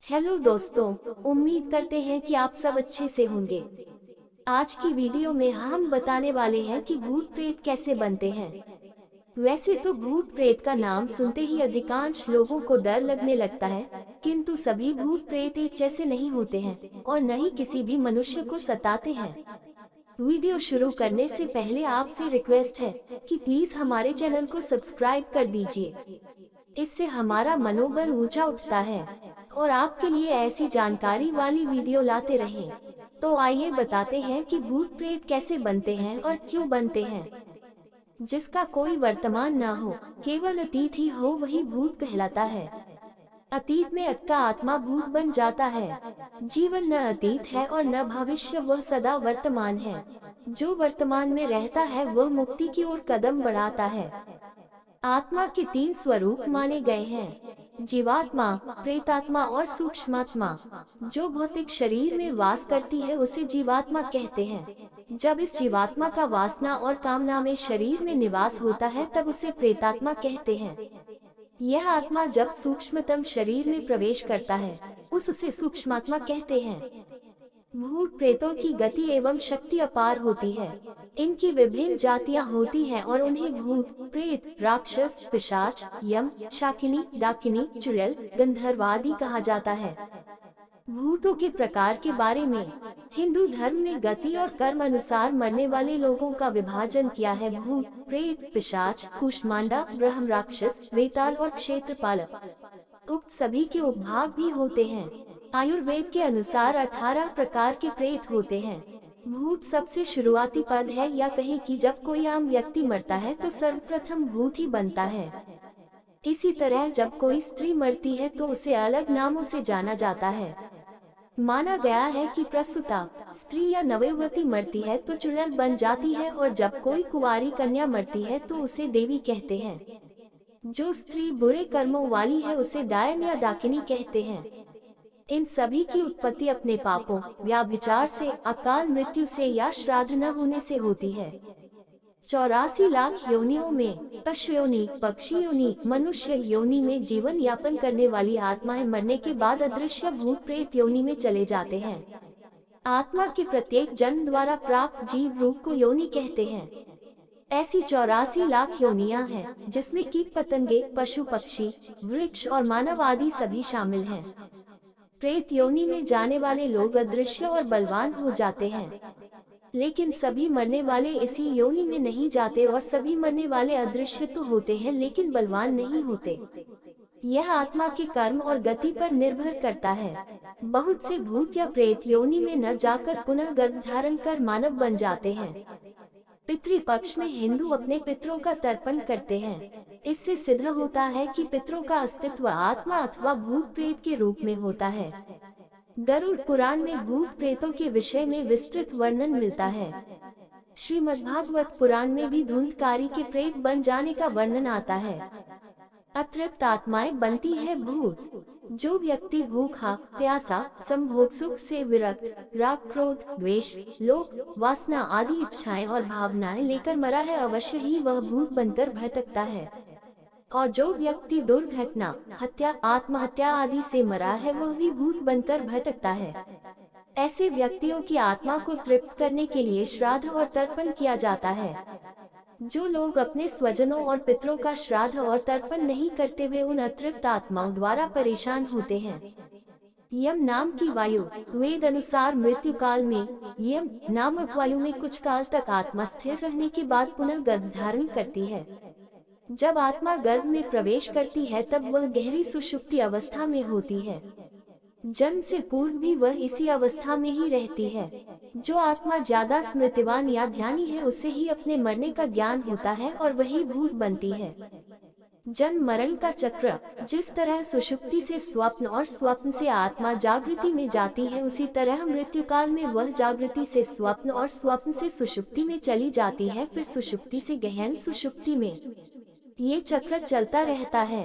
Hello दोस्तों, उम्मीद करते हैं कि आप सब अच्छे से होंगे। आज की वीडियो में हम बताने वाले हैं कि भूत प्रेत कैसे बनते हैं। वैसे तो भूत प्रेत का नाम सुनते ही अधिकांश लोगों को डर लगने लगता है, किंतु सभी भूत प्रेत एक जैसे नहीं होते हैं और न ही किसी भी मनुष्य को सताते हैं। वीडियो शुरू करने से पहले आपसे रिक्वेस्ट है कि प्लीज हमारे चैनल को सब्सक्राइब कर दीजिए। इससे हमारा मनोबल ऊंचा उठता है और आपके लिए ऐसी जानकारी वाली वीडियो लाते रहें। तो आइए बताते हैं कि भूत प्रेत कैसे बनते हैं और क्यों बनते हैं। जिसका कोई वर्तमान ना हो, केवल अतीत ही हो, वही भूत कहलाता है। अतीत में अटका आत्मा भूत बन जाता है। जीवन न अतीत है और न भविष्य, वह सदा वर्तमान है। जो वर्तमान में रहता है वह मुक्ति की ओर कदम बढ़ाता है। आत्मा के 3 स्वरूप माने गए हैं: जीवात्मा, प्रेतात्मा और सूक्ष्मात्मा। जो भौतिक शरीर में वास करती है उसे जीवात्मा कहते हैं। जब इस जीवात्मा का वासना और कामना में शरीर में निवास होता है तब उसे प्रेतात्मा कहते हैं। यह आत्मा जब सूक्ष्मतम शरीर में प्रवेश करता है उसे सूक्ष्मात्मा कहते हैं। भूत प्रेतों की गति एवं शक्ति अपार होती है। इनकी विभिन्न जातियां होती हैं और उन्हें भूत, प्रेत, राक्षस, पिशाच, यम, शाकिनी, डाकिनी, चुड़ैल, गंधर्व आदि कहा जाता है। भूतों के प्रकार के बारे में हिंदू धर्म में गति और कर्म अनुसार मरने वाले लोगों का विभाजन किया है: भूत, प्रेत, पिशाच, कूष्मांडा, ब्रह्म राक्षस, वेताल और क्षेत्रपाल। उक्त सभी के उपभाग भी होते हैं। आयुर्वेद के अनुसार 18 प्रकार के प्रेत होते हैं। भूत सबसे शुरुआती पद है, या कहें कि जब कोई आम व्यक्ति मरता है तो सर्वप्रथम भूत ही बनता है। इसी तरह जब कोई स्त्री मरती है तो उसे अलग नामों से जाना जाता है। माना गया है कि प्रसूता स्त्री या नवयुवती मरती है तो चुड़ैल बन जाती है, और जब कोई कुंवारी कन्या मरती है तो उसे देवी कहते हैं। जो स्त्री बुरे कर्मों वाली है उसे डायन या डाकिनी कहते हैं। इन सभी की उत्पत्ति अपने पापों, व्यभिचार से, अकाल मृत्यु से या श्राद्ध न होने से होती है। 84 लाख योनियों में पशु योनि, पक्षी योनि, मनुष्य योनि में जीवन यापन करने वाली आत्माएं मरने के बाद अदृश्य भूत प्रेत योनि में चले जाते हैं। आत्मा के प्रत्येक जन्म द्वारा प्राप्त जीव रूप को योनि कहते हैं। ऐसी 84 लाख योनियां हैं जिसमें कीट पतंगे, पशु पक्षी, वृक्ष और मानव आदि सभी शामिल हैं। प्रेत योनि में जाने वाले लोग अदृश्य और बलवान हो जाते हैं, लेकिन सभी मरने वाले इसी योनि में नहीं जाते, और सभी मरने वाले अदृश्य तो होते हैं लेकिन बलवान नहीं होते। यह आत्मा के कर्म और गति पर निर्भर करता है। बहुत से भूत या प्रेत योनि में न जाकर पुनः गर्भ धारण कर मानव बन जाते हैं। पितृपक्ष में हिंदू अपने पितरों का तर्पण करते हैं। इससे सिद्ध होता है कि पितरों का अस्तित्व आत्मा अथवा भूत प्रेत के रूप में होता है। गरुड़ पुराण में भूत प्रेतों के विषय में विस्तृत वर्णन मिलता है। श्रीमद्भागवत पुराण में भी धुंधकारी के प्रेत बन जाने का वर्णन आता है। अतृप्त आत्माएं बनती है भूत। जो व्यक्ति भूखा, प्यासा, संभोग सुख से विरक्त, राग, क्रोध, द्वेष, लोभ, वासना आदि इच्छाएं और भावनाएं लेकर मरा है, अवश्य ही वह भूत बनकर भटकता है। और जो व्यक्ति दुर्घटना, हत्या, आत्महत्या आदि से मरा है वह भी भूत बनकर भटकता है। ऐसे व्यक्तियों की आत्मा को तृप्त करने के लिए श्राद्ध और तर्पण किया जाता है। जो लोग अपने स्वजनों और पितरों का श्राद्ध और तर्पण नहीं करते वे उन अतृप्त आत्माओं द्वारा परेशान होते हैं। यम नाम की वायु, वेद अनुसार मृत्यु काल में यम नामक वायु में कुछ काल तक आत्मा स्थिर रहने के बाद पुनः गर्भ धारण करती है। जब आत्मा गर्भ में प्रवेश करती है तब वह गहरी सुषुप्ति अवस्था में होती है। जन्म से पूर्व भी वह इसी अवस्था में ही रहती है। जो आत्मा ज्यादा स्मृतिवान या ध्यानी है उसे ही अपने मरने का ज्ञान होता है और वही भूत बनती है। जन्म मरण का चक्र जिस तरह सुषुप्ति से स्वप्न और स्वप्न से आत्मा जागृति में जाती है, उसी तरह मृत्यु काल में वह जागृति से स्वप्न और स्वप्न से सुषुप्ति में चली जाती है, फिर सुषुप्ति से गहन सुषुप्ति में। ये चक्र चलता रहता है।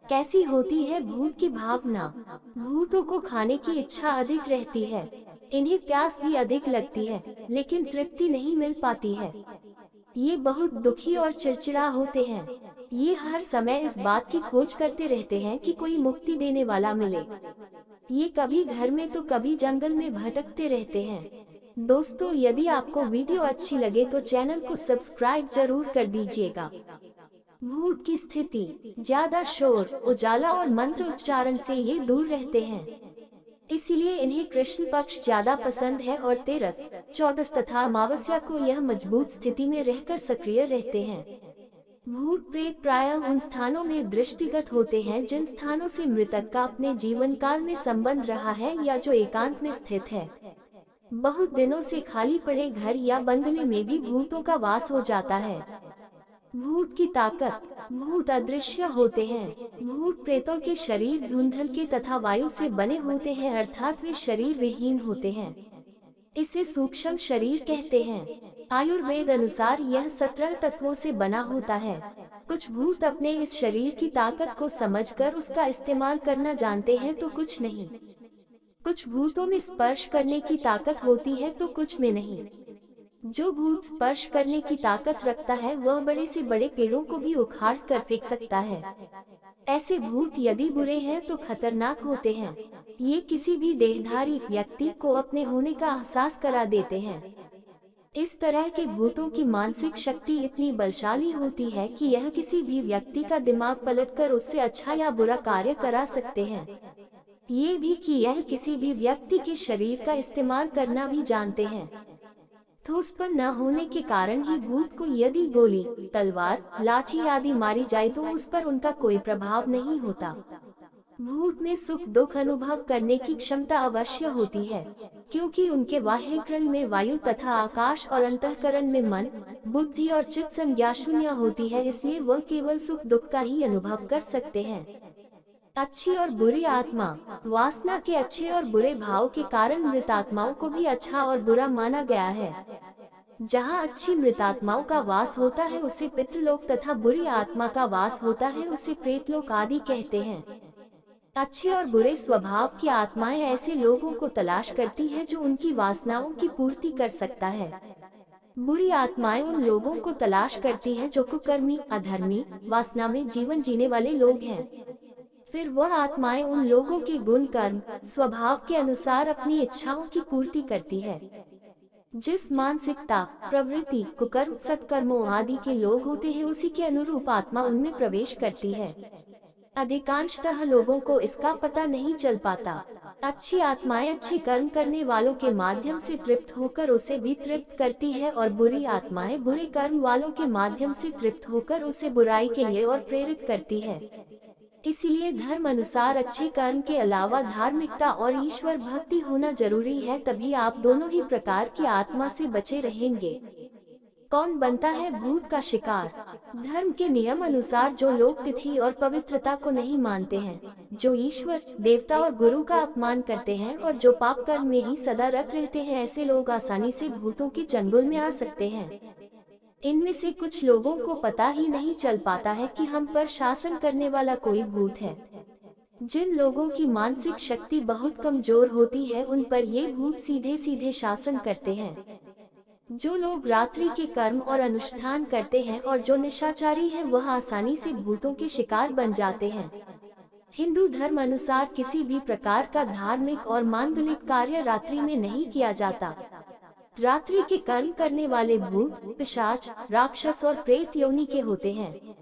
कैसी होती है भूत की भावना? भूतों को खाने की इच्छा अधिक रहती है। इन्हें प्यास भी अधिक लगती है, लेकिन तृप्ति नहीं मिल पाती है। ये बहुत दुखी और चिड़चिड़ा होते हैं। ये हर समय इस बात की खोज करते रहते हैं कि कोई मुक्ति देने वाला मिले। ये कभी घर में तो कभी जंगल में भटकते रहते हैं। दोस्तों, यदि आपको वीडियो अच्छी लगे तो चैनल को सब्सक्राइब जरूर कर दीजिएगा। भूत की स्थिति: ज्यादा शोर, उजाला और मंत्र उच्चारण से ये दूर रहते हैं, इसीलिए इन्हें कृष्ण पक्ष ज्यादा पसंद है और तेरस, चौदस तथा अमावस्या को यह मजबूत स्थिति में रहकर सक्रिय रहते हैं। भूत प्रेत प्रायः उन स्थानों में दृष्टिगत होते हैं जिन स्थानों से मृतक का अपने जीवन काल में संबंध रहा है या जो एकांत में स्थित है। बहुत दिनों से खाली पड़े घर या बंगले में भी भूतों का वास हो जाता है। भूत की ताकत: भूत अदृश्य होते हैं। भूत प्रेतों के शरीर धुंधल के तथा वायु से बने होते हैं, अर्थात वे शरीर विहीन होते हैं। इसे सूक्ष्म शरीर कहते हैं। आयुर्वेद अनुसार यह 17 तत्वों से बना होता है। कुछ भूत अपने इस शरीर की ताकत को समझकर उसका इस्तेमाल करना जानते हैं तो कुछ नहीं। कुछ भूतों में स्पर्श करने की ताकत होती है तो कुछ में नहीं। जो भूत स्पर्श करने की ताकत रखता है वह बड़े से बड़े पेड़ों को भी उखाड़ कर फेंक सकता है। ऐसे भूत यदि बुरे हैं तो खतरनाक होते हैं। ये किसी भी देहधारी व्यक्ति को अपने होने का एहसास करा देते हैं। इस तरह के भूतों की मानसिक शक्ति इतनी बलशाली होती है कि यह किसी भी व्यक्ति का दिमाग पलटकर उससे अच्छा या बुरा कार्य करा सकते हैं। ये भी कि यह किसी भी व्यक्ति के शरीर का इस्तेमाल करना भी जानते हैं। ठोसपन न होने के कारण ही भूत को यदि गोली, तलवार, लाठी आदि मारी जाए तो उस पर उनका कोई प्रभाव नहीं होता। भूत में सुख दुख अनुभव करने की क्षमता अवश्य होती है, क्योंकि उनके बाह्यकरण में वायु तथा आकाश और अंतःकरण में मन, बुद्धि और चित्त संज्ञा शून्य होती है, इसलिए वह केवल सुख दुख का ही अनुभव कर सकते हैं। अच्छी और बुरी आत्मा: वासना के अच्छे और बुरे भाव के कारण मृतात्माओं को भी अच्छा और बुरा माना गया है। जहाँ अच्छी मृतात्माओं का वास होता है उसे पितृलोक तथा बुरी आत्मा का वास होता है उसे प्रेतलोक आदि कहते हैं। अच्छे और बुरे स्वभाव की आत्माएं ऐसे लोगों को तलाश करती है जो उनकी वासनाओं की पूर्ति कर सकता है। बुरी आत्माएं उन लोगों को तलाश करती है जो कुकर्मी, अधर्मी, वासना में जीवन जीने वाले लोग हैं। फिर वह आत्माएं उन लोगों के गुण कर्म स्वभाव के अनुसार अपनी इच्छाओं की पूर्ति करती है। जिस मानसिकता, प्रवृत्ति, कुकर्म, सत्कर्मों आदि के लोग होते हैं उसी के अनुरूप आत्मा उनमें प्रवेश करती है। अधिकांशतः लोगों को इसका पता नहीं चल पाता। अच्छी आत्माएं अच्छे कर्म करने वालों के माध्यम से तृप्त होकर उसे भी तृप्त करती है और बुरी आत्माएं बुरे कर्म वालों के माध्यम से तृप्त होकर उसे बुराई के लिए और प्रेरित करती है। इसीलिए धर्म अनुसार अच्छे कर्म के अलावा धार्मिकता और ईश्वर भक्ति होना जरूरी है, तभी आप दोनों ही प्रकार की आत्मा से बचे रहेंगे। कौन बनता है भूत का शिकार? धर्म के नियम अनुसार जो लोग तिथि और पवित्रता को नहीं मानते हैं, जो ईश्वर, देवता और गुरु का अपमान करते हैं और जो पाप कर्म में ही सदा रत रहते हैं, ऐसे लोग आसानी से भूतों के चंगुल में आ सकते हैं। इनमें से कुछ लोगों को पता ही नहीं चल पाता है कि हम पर शासन करने वाला कोई भूत है। जिन लोगों की मानसिक शक्ति बहुत कमजोर होती है उन पर ये भूत सीधे सीधे शासन करते हैं। जो लोग रात्रि के कर्म और अनुष्ठान करते हैं और जो निशाचारी है वह आसानी से भूतों के शिकार बन जाते हैं। हिंदू धर्म अनुसार किसी भी प्रकार का धार्मिक और मांगलिक कार्य रात्रि में नहीं किया जाता। रात्रि के कर्म करने वाले भूत, पिशाच, राक्षस और प्रेत योनि के होते हैं।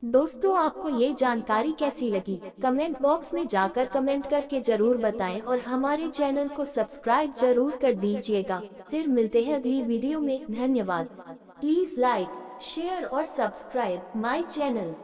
दोस्तों, आपको ये जानकारी कैसी लगी? कमेंट बॉक्स में जाकर कमेंट करके जरूर बताएं और हमारे चैनल को सब्सक्राइब जरूर कर दीजिएगा। फिर मिलते हैं अगली वीडियो में। धन्यवाद। प्लीज लाइक, शेयर और सब्सक्राइब माय चैनल।